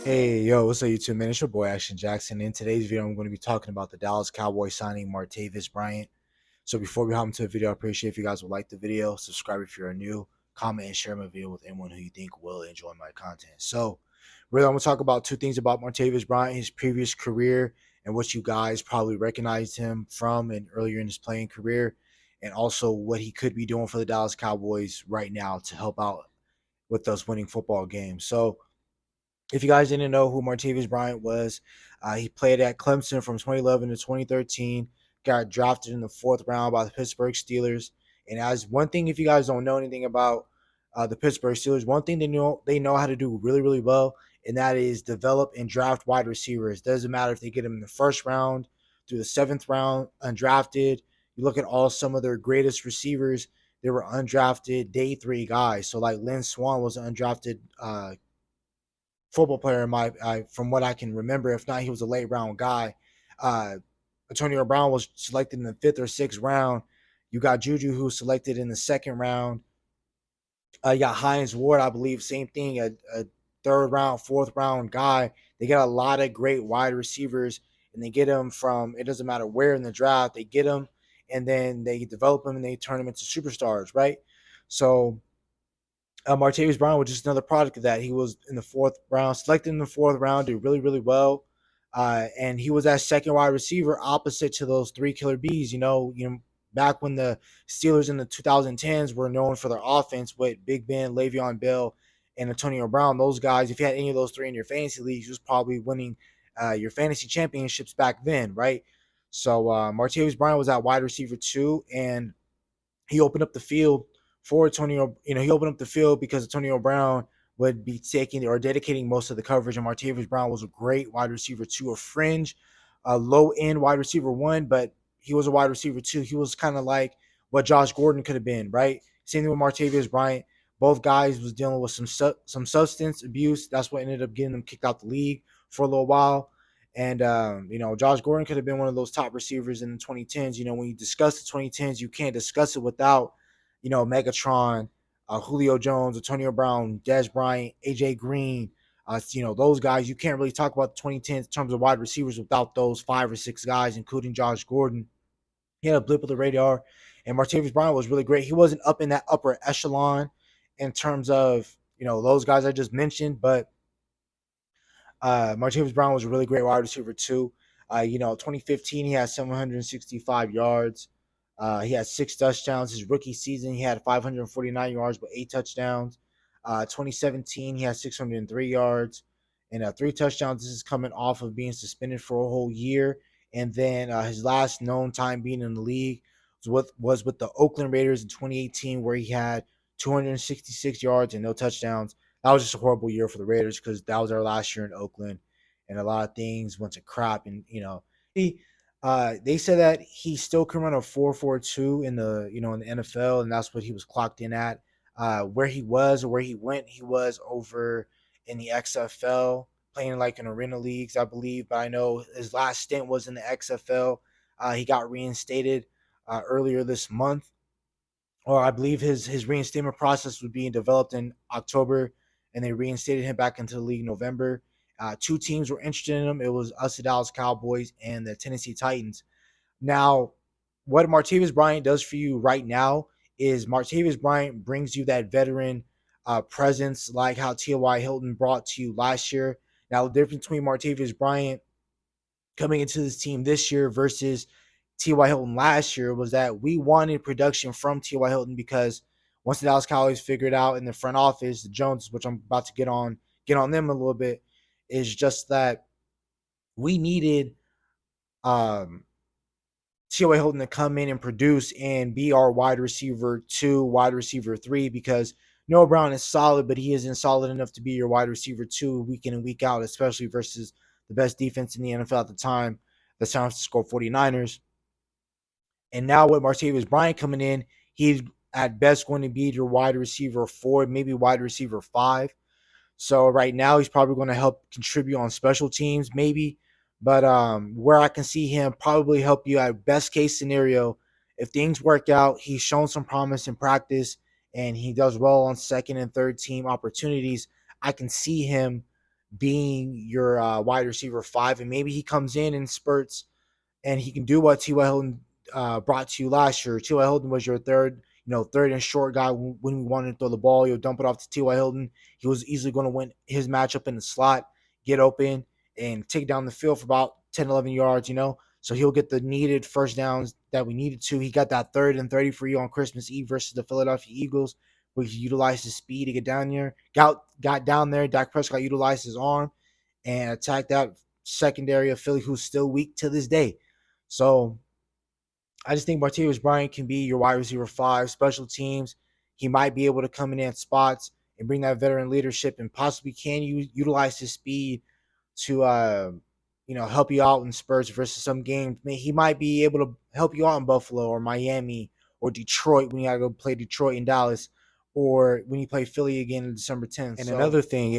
Hey, yo, what's up, YouTube, man? It's your boy, Action Jackson. In today's video, I'm going to be talking about the Dallas Cowboys signing Martavis Bryant. So before we hop into the video, I appreciate if you guys would like the video, subscribe if you're new, comment and share my video with anyone who you think will enjoy my content. So really, I'm going to talk about two things about Martavis Bryant, his previous career, and what you guys probably recognized him from and earlier in his playing career, and also what he could be doing for the Dallas Cowboys right now to help out with those winning football games. So if you guys didn't know who Martavis Bryant was, he played at Clemson from 2011 to 2013, got drafted in the fourth round by the Pittsburgh Steelers. And as one thing, if you guys don't know anything about the Pittsburgh Steelers, one thing they know how to do really, really well, and that is develop and draft wide receivers. Doesn't matter if they get them in the first round, through the seventh round, undrafted. You look at all some of their greatest receivers, they were undrafted day three guys. So like Lynn Swann was an undrafted football player in from what I can remember. If not, he was a late round guy. Uh, Antonio Brown was selected in the fifth or sixth round. You got Juju, who was selected in the second round. You got Hines Ward, I believe, same thing, a third round, fourth round guy. They got a lot of great wide receivers, and they get them from, it doesn't matter where in the draft, they get them, and then they develop them and they turn them into superstars, right? So Martavis Bryant was just another product of that. He was in the fourth round, selected in the fourth round, did really, really well. And he was that second wide receiver opposite to those three killer bees. Back when the Steelers in the 2010s were known for their offense with Big Ben, Le'Veon Bell, and Antonio Brown. Those guys, if you had any of those three in your fantasy leagues, you was probably winning your fantasy championships back then, right? So Martavis Bryant was that wide receiver too, and he opened up the field for Antonio. He opened up the field because Antonio Brown would be taking or dedicating most of the coverage, and Martavis Brown was a great wide receiver two, a fringe, a low end wide receiver one, but he was a wide receiver two. He was kind of like what Josh Gordon could have been, right? Same thing with Martavis Bryant. Both guys was dealing with some substance abuse. That's what ended up getting them kicked out the league for a little while. And Josh Gordon could have been one of those top receivers in the 2010s. When you discuss the 2010s, you can't discuss it without Megatron, Julio Jones, Antonio Brown, Dez Bryant, AJ Green. Those guys. You can't really talk about the 2010s in terms of wide receivers without those five or six guys, including Josh Gordon. He had a blip of the radar, and Martavis Bryant was really great. He wasn't up in that upper echelon in terms of those guys I just mentioned, but Martavis Brown was a really great wide receiver too. 2015 he had 765 yards. He had 6 touchdowns. His rookie season he had 549 yards with 8 touchdowns. 2017 he had 603 yards and 3 touchdowns. This is coming off of being suspended for a whole year, and then his last known time being in the league was with the Oakland Raiders in 2018, where he had 266 yards and no touchdowns. That was just a horrible year for the Raiders because that was our last year in Oakland, and a lot of things went to crap. And they said that he still can run a 4.42 in the NFL, and that's what he was clocked in at. Where he was or where he went, he was over in the XFL playing like in arena leagues, I believe. But I know his last stint was in the XFL. He got reinstated earlier this month, or I believe his reinstatement process was being developed in October, and they reinstated him back into the league in November. Two teams were interested in him. It was us, the Dallas Cowboys, and the Tennessee Titans. Now, what Martavis Bryant does for you right now is Martavis Bryant brings you that veteran presence, like how T.Y. Hilton brought to you last year. Now, the difference between Martavis Bryant coming into this team this year versus T.Y. Hilton last year was that we wanted production from T.Y. Hilton, because once the Dallas Cowboys figured out in the front office, the Joneses, which I'm about to get on them a little bit, is just that we needed T.Y. Hilton to come in and produce and be our wide receiver 2, wide receiver 3, because Noah Brown is solid, but he isn't solid enough to be your wide receiver 2 week in and week out, especially versus the best defense in the NFL at the time, the San Francisco 49ers. And now with Martavis Bryant coming in, he's at best going to be your wide receiver 4, maybe wide receiver 5. So right now he's probably going to help contribute on special teams, maybe. But where I can see him probably help you at best case scenario if things work out, he's shown some promise in practice and he does well on second and third team opportunities. I can see him being your wide receiver 5, and maybe he comes in spurts and he can do what T.Y. Hilton brought to you last year. T.Y. Hilton was your third and short guy when we wanted to throw the ball. You'll dump it off to T.Y. Hilton. He was easily going to win his matchup in the slot, get open, and take down the field for about 10, 11 yards. So he'll get the needed first downs that we needed to. He got that 3rd and 30 for you on Christmas Eve versus the Philadelphia Eagles, where he utilized his speed to get down there. Got down there. Dak Prescott utilized his arm and attacked that secondary of Philly, who's still weak to this day. So I just think Martavis Bryant can be your wide receiver 5, special teams. He might be able to come in at spots and bring that veteran leadership, and possibly can utilize his speed to help you out in Spurs versus some games. He might be able to help you out in Buffalo or Miami or Detroit when you got to go play Detroit and Dallas, or when you play Philly again on December 10th. And another thing,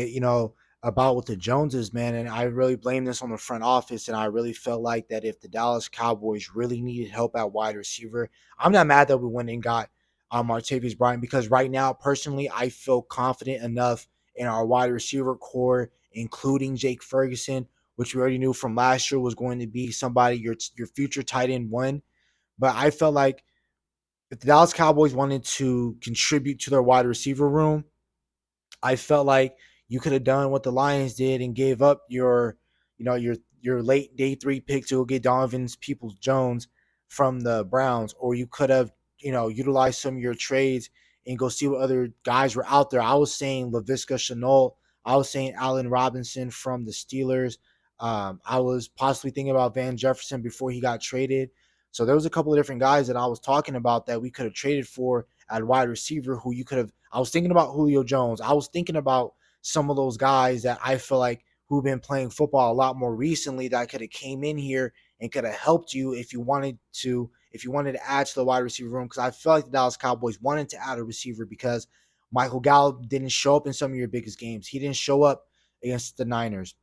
about with the Joneses, man, and I really blame this on the front office, and I really felt like that if the Dallas Cowboys really needed help at wide receiver, I'm not mad that we went and got Martavis Bryant, because right now, personally, I feel confident enough in our wide receiver core, including Jake Ferguson, which we already knew from last year was going to be somebody, your future tight end 1. But I felt like if the Dallas Cowboys wanted to contribute to their wide receiver room, I felt like you could have done what the Lions did and gave up your late day 3 pick to go get Donovan Peoples-Jones from the Browns, or you could have utilized some of your trades and go see what other guys were out there. I was saying Laviska Shenault. I was saying Allen Robinson from the Steelers. I was possibly thinking about Van Jefferson before he got traded. So there was a couple of different guys that I was talking about that we could have traded for at wide receiver, who you could have. I was thinking about Julio Jones. I was thinking about some of those guys that I feel like who've been playing football a lot more recently that could have came in here and could have helped you if you wanted to add to the wide receiver room. Because I feel like the Dallas Cowboys wanted to add a receiver because Michael Gallup didn't show up in some of your biggest games. He didn't show up against the Niners.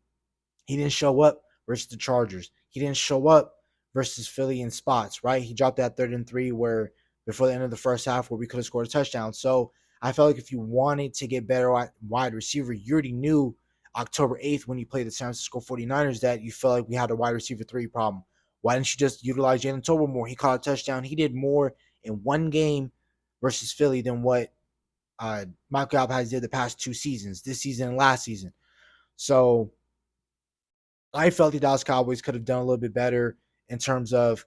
He didn't show up versus the Chargers. He didn't show up versus Philly in spots, right? He dropped that 3rd and 3 where before the end of the first half where we could have scored a touchdown. So I felt like if you wanted to get better at wide receiver, you already knew October 8th when you played the San Francisco 49ers that you felt like we had a wide receiver 3 problem. Why didn't you just utilize Jalen Tolbert more? He caught a touchdown. He did more in one game versus Philly than what Michael Gallup has did the past 2 seasons, this season and last season. So I felt the Dallas Cowboys could have done a little bit better in terms of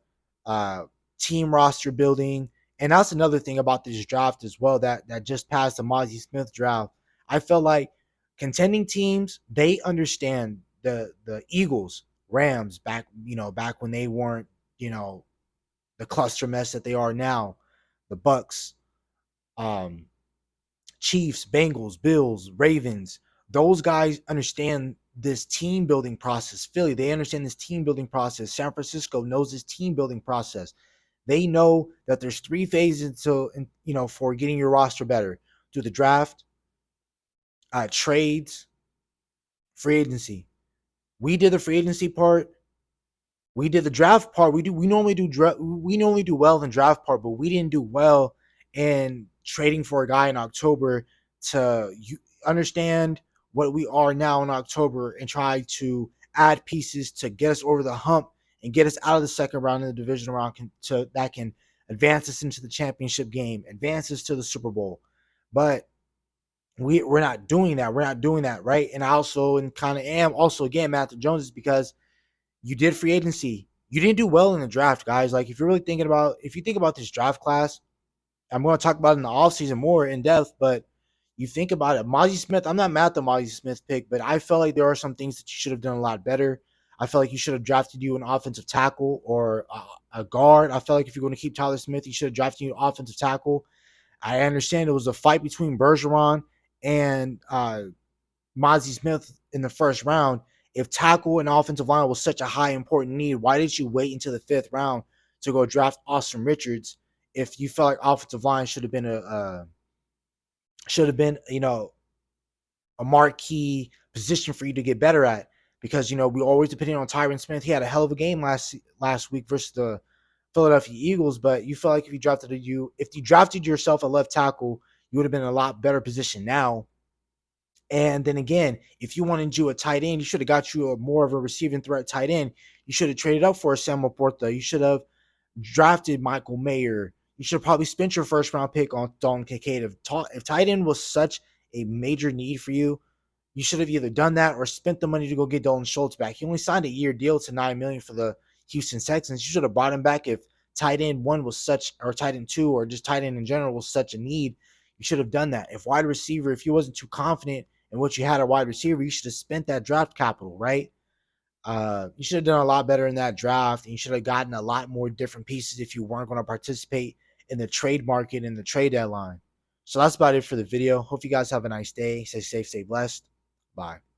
team roster building. And that's another thing about this draft as well that just passed the Mozzie Smith draft. I felt like contending teams, they understand the Eagles, Rams back when they weren't, the cluster mess that they are now, the Bucks, Chiefs, Bengals, Bills, Ravens. Those guys understand this team building process. Philly, they understand this team building process. San Francisco knows this team building process. They know that there's 3 phases for getting your roster better: do the draft, trades, free agency. We did the free agency part. We did the draft part. We normally do well in the draft part, but we didn't do well in trading for a guy in October to understand what we are now in October and try to add pieces to get us over the hump and get us out of the second round of the division round that can advance us into the championship game, advance us to the Super Bowl. But we're not doing that. We're not doing that, right? And I also kind of am also again Matthew Jones is because you did free agency. You didn't do well in the draft, guys. Like if you think about this draft class, I'm going to talk about it in the offseason more in depth, but you think about it, Mozzie Smith, I'm not mad at the Mozzie Smith pick, but I felt like there are some things that you should have done a lot better. I felt like you should have drafted you an offensive tackle or a guard. I felt like if you're going to keep Tyler Smith, you should have drafted you an offensive tackle. I understand it was a fight between Bergeron and Mozzie Smith in the first round. If tackle and offensive line was such a high important need, why did you wait until the 5th round to go draft Austin Richards if you felt like offensive line should have been a marquee position for you to get better at? Because we always depending on Tyron Smith. He had a hell of a game last week versus the Philadelphia Eagles, but you feel like if you drafted yourself a left tackle, you would have been in a lot better position now. And then again, if you wanted you a tight end, you should have got you a more of a receiving threat tight end. You should have traded up for a Samuel Porta. You should have drafted Michael Mayer. You should have probably spent your first round pick on Dalton Kincaid. If tight end was such a major need for you, you should have either done that or spent the money to go get Dalton Schultz back. He only signed a year deal to $9 million for the Houston Texans. You should have bought him back if tight end one was such, or tight end two, or just tight end in general was such a need. You should have done that. If wide receiver, if you wasn't too confident in what you had at wide receiver, you should have spent that draft capital, right? You should have done a lot better in that draft, and you should have gotten a lot more different pieces if you weren't going to participate in the trade market and the trade deadline. So that's about it for the video. Hope you guys have a nice day. Stay safe, stay blessed. Bye.